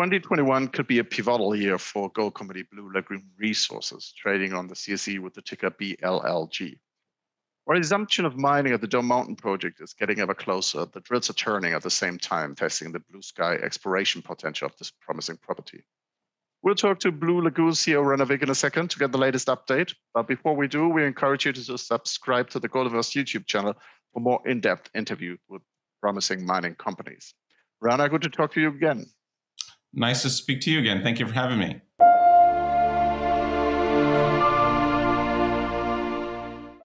2021 could be a pivotal year for gold company Blue Lagoon Resources, trading on the CSE with the ticker BLLG. Our resumption of mining at the Dome Mountain-Projekt is getting ever closer. The drills are turning at the same time, testing the blue sky exploration potential of this promising property. We'll talk to Blue Lagoon CEO Rana Vig in a second to get the latest update. But before we do, we encourage you to subscribe to the GOLDINVEST YouTube channel for more in-depth interviews with promising mining companies. Rana, good to talk to you again. Nice to speak to you again. Thank you for having me.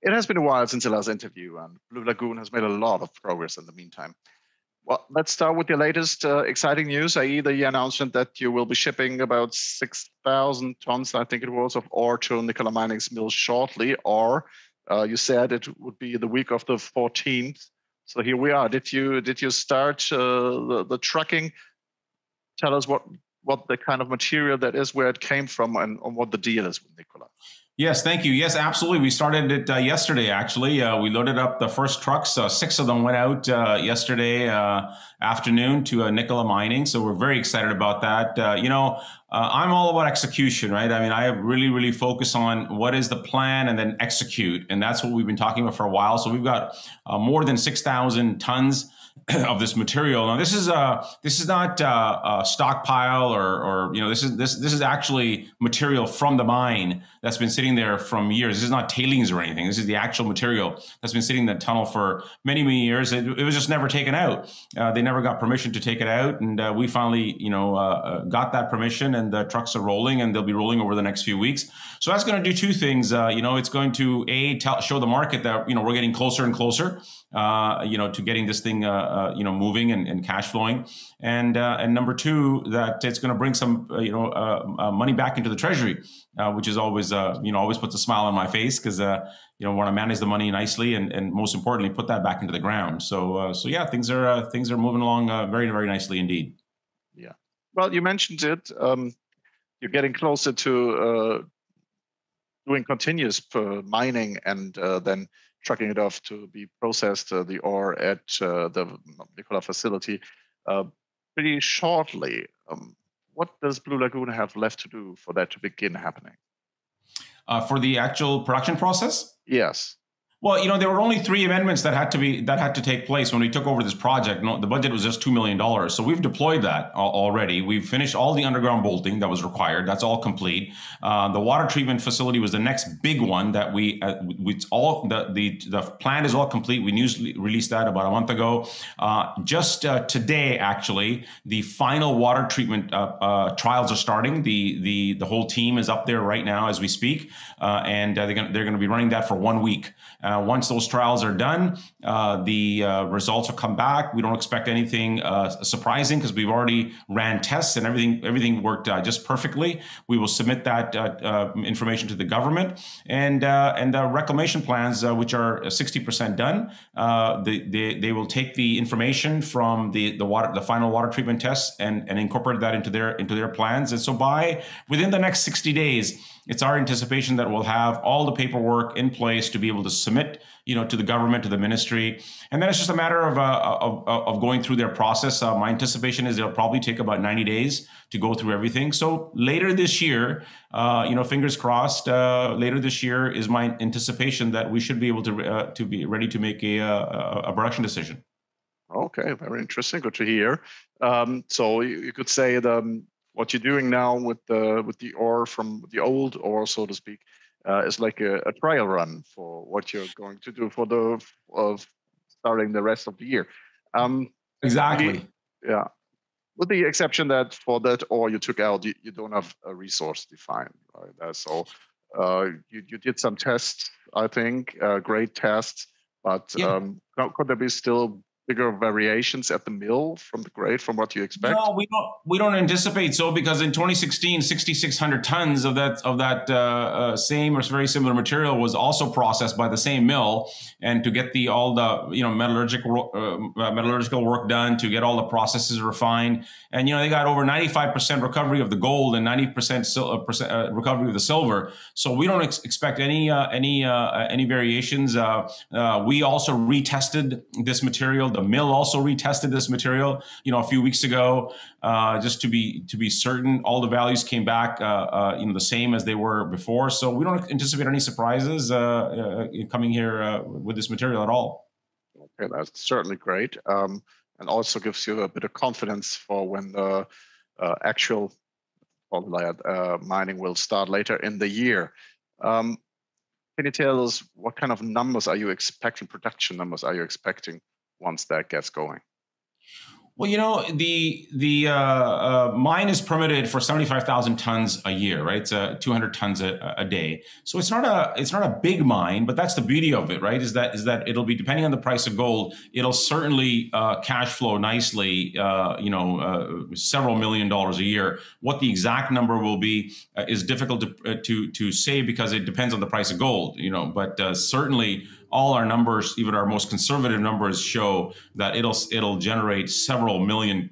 It has been a while since the last interview, and Blue Lagoon has made a lot of progress in the meantime. Well, let's start with your latest exciting news, i.e. the announcement that you will be shipping about 6,000 tons, I think it was, of ore to Nikola Mining's mill shortly, or you said it would be the week of the 14th. So here we are. Did you start the trucking? Tell us what the kind of material that is, where it came from, and what the deal is with Nikola. Yes, thank you. Yes, absolutely. We started it yesterday, actually. We loaded up the first trucks. 6 of them went out yesterday afternoon to Nikola Mining. So we're very excited about that. I'm all about execution, right? I mean, I really focus on what is the plan and then execute. And that's what we've been talking about for a while. So we've got more than 6,000 tons of this material. Now, this is not a stockpile or this is actually material from the mine that's been sitting there from years. This is not tailings or anything. This is the actual material that's been sitting in the tunnel for many years. It was just never taken out. They never got permission to take it out, and we finally got that permission, and the trucks are rolling, and they'll be rolling over the next few weeks. So that's going to do two things. It's going to show the market that we're getting closer and closer to getting this thing moving and cash flowing, and number two, that it's going to bring some money back into the treasury, which is always always puts a smile on my face, because want to manage the money nicely and most importantly put that back into the ground. So yeah, things are moving along very nicely indeed. Yeah, well, you mentioned it. You're getting closer to doing continuous mining and then trucking it off to be processed, the ore at the Nikola facility pretty shortly. What does Blue Lagoon have left to do for that to begin happening? For the actual production process? Yes. Well, there were only 3 amendments that had to take place when we took over this project. No, the budget was just $2 million. So we've deployed that already. We've finished all the underground bolting that was required. That's all complete. The water treatment facility was the next big one that the plan is all complete. We released that about a month ago. Just today, actually, the final water treatment trials are starting. The whole team is up there right now as we speak, and they're going to be running that for 1 week. Once those trials are done, the results will come back. We don't expect anything surprising, because we've already ran tests and everything worked just perfectly. We will submit that information to the government, and the reclamation plans, which are 60% done, they will take the information from the final water treatment tests and incorporate that into their plans. And so within the next 60 days, it's our anticipation that we'll have all the paperwork in place to be able to submit, to the government, to the ministry, and then it's just a matter of going through their process. My anticipation is it'll probably take about 90 days to go through everything. So later this year, fingers crossed, later this year is my anticipation that we should be able to be ready to make a production decision. Okay, very interesting. Good to hear. So you could say what you're doing now with the ore from the old ore, so to speak, is like a trial run for what you're going to do for starting the rest of the year. Exactly. Yeah. With the exception that for that ore you took out, you don't have a resource defined, right? So you did some tests, I think, great tests, but yeah. Could there be still bigger variations at the mill from the grade from what you expect? No, we don't anticipate so, because in 2016, 6,600 tons of that same or very similar material was also processed by the same mill, and to get all the metallurgical work done, to get all the processes refined, and they got over 95% recovery of the gold and 90% recovery of the silver. So we don't expect any variations. We also retested this material The mill also retested this material, a few weeks ago, just to be certain. All the values came back, the same as they were before. So we don't anticipate any surprises coming here with this material at all. Okay, that's certainly great, and also gives you a bit of confidence for when the actual mining will start later in the year. Can you tell us what kind of numbers are you expecting, production numbers are you expecting once that gets going? Well, the mine is permitted for 75,000 tons a year, right? It's 200 tons a day. So it's not a big mine, but that's the beauty of it, right? Is that it'll be, depending on the price of gold, it'll certainly cash flow nicely, several $1 million a year. What the exact number will be is difficult to say because it depends on the price of gold, but certainly all our numbers, even our most conservative numbers, show that it'll generate several million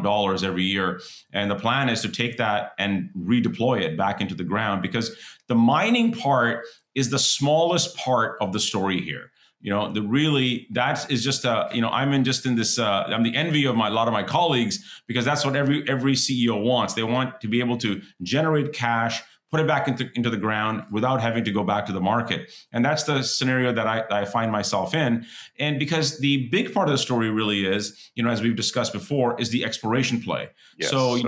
dollars every year. And the plan is to take that and redeploy it back into the ground, because the mining part is the smallest part of the story here. That is just I'm in this. I'm the envy of a lot of my colleagues, because that's what every CEO wants. They want to be able to generate cash, put it back into the ground without having to go back to the market. And that's the scenario that I find myself in. And because the big part of the story really is, as we've discussed before, is the exploration play. Yes, so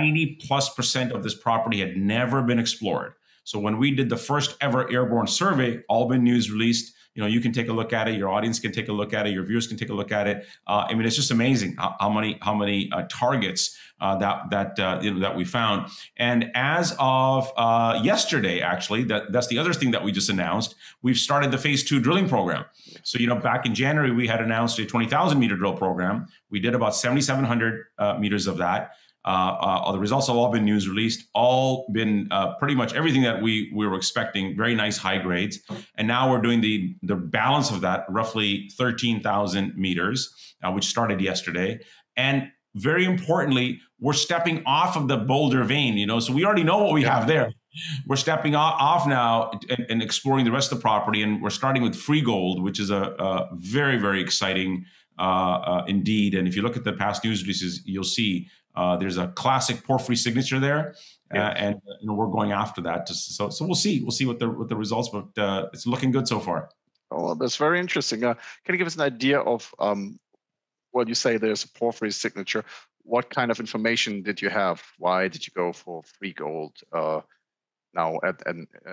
90+% of this property had never been explored. So when we did the first ever airborne survey, all been news released. You can take a look at it. Your audience can take a look at it. Your viewers can take a look at it. It's just amazing how many targets that we found. And as of yesterday, actually, that's the other thing that we just announced. We've started the phase 2 drilling program. So back in January, we had announced a 20,000 meter drill program. We did about 7,700 meters of that. The results have all been news released, all been pretty much everything that we were expecting, very nice high grades. And now we're doing the balance of that, roughly 13,000 meters, which started yesterday. And very importantly, we're stepping off of the boulder vein, so we already know what we have there. We're stepping off now and exploring the rest of the property. And we're starting with free gold, which is a very, very exciting indeed. And if you look at the past news releases, you'll see there's a classic porphyry signature there, and we're going after that. So we'll see what the results, but it's looking good so far. Oh, that's very interesting. Can you give us an idea of what you say? There's a porphyry signature. What kind of information did you have? Why did you go for free gold now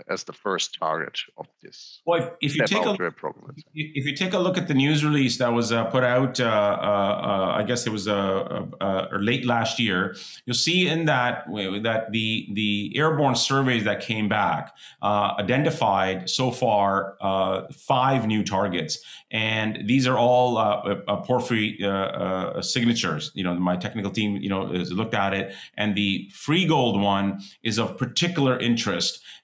as the first target of this? Well, if you take a look at the news release that was put out, I guess it was late last year, you'll see in that the airborne surveys that came back identified so far 5 new targets, and these are all porphyry signatures. My technical team has looked at it, and the free gold one is of particular interest.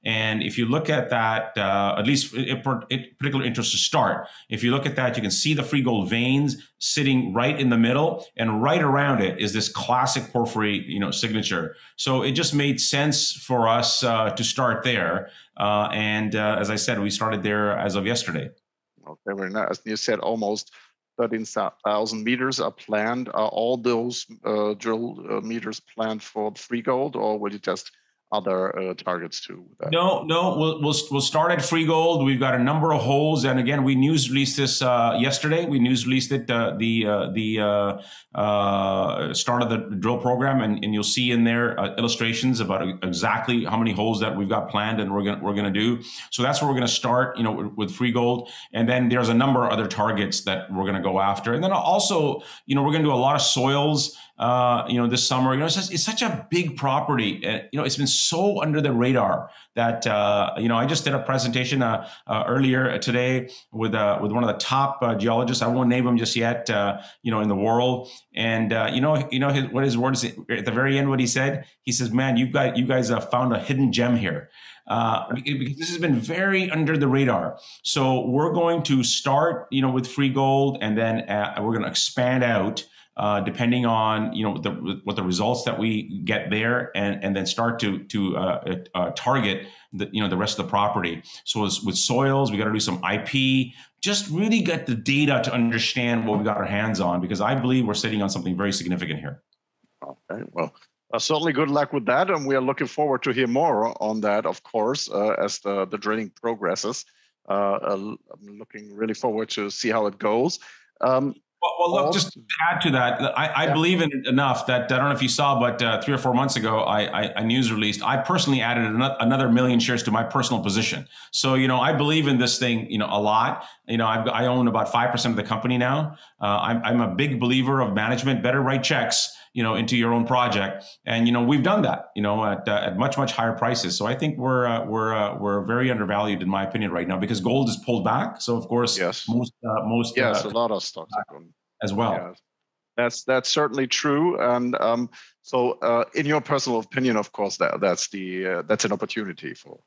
And if you look at that, at least particular interest to start, if you look at that, you can see the free gold veins sitting right in the middle, and right around it is this classic porphyry, signature. So it just made sense for us to start there. And as I said, we started there as of yesterday. Okay, very nice. As you said, almost 13,000 meters are planned. Are all those drill meters planned for free gold, or will you test other targets too? No, we'll start at free gold. We've got a number of holes, and again, we news released this yesterday. We news released it the start of the drill program, and you'll see in there illustrations about exactly how many holes that we've got planned and we're gonna do. So that's where we're gonna start, with free gold, and then there's a number of other targets that we're gonna go after, and then also, we're gonna do a lot of soils. This summer, it's such a big property. It's been so under the radar that, I just did a presentation earlier today with one of the top geologists. I won't name him just yet, in the world. And, what his words at the very end, what he said, he says, man, you guys have found a hidden gem here. Because this has been very under the radar. So we're going to start, with free gold, and then we're going to expand out depending on what the results that we get there, and then start to target the rest of the property. So with soils, we got to do some IP, just really get the data to understand what we got our hands on, because I believe we're sitting on something very significant here. Okay, well, certainly good luck with that, and we are looking forward to hear more on that, of course, as the drilling progresses. I'm looking really forward to see how it goes. Well, look, just to add to that, I believe in it enough that, I don't know if you saw, but 3 or 4 months ago, I news released, I personally added another 1 million shares to my personal position. So, I believe in this thing, a lot. I own about 5% of the company now. I'm a big believer of management, better write checks, into your own project. And, we've done that, at much, much higher prices. So I think we're very undervalued, in my opinion, right now, because gold is pulled back. So of course, yes, most a lot of stocks are going as well. Yeah, that's certainly true. And so in your personal opinion, of course, that's an opportunity for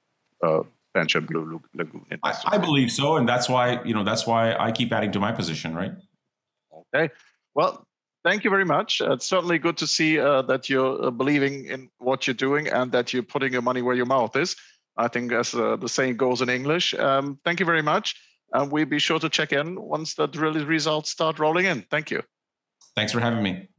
venture Blue Lagoon investors. I believe so. And that's why I keep adding to my position, right? Okay. Well, thank you very much. It's certainly good to see that you're believing in what you're doing and that you're putting your money where your mouth is. I think as the saying goes in English. Thank you very much. And we'll be sure to check in once the drill results start rolling in. Thank you. Thanks for having me.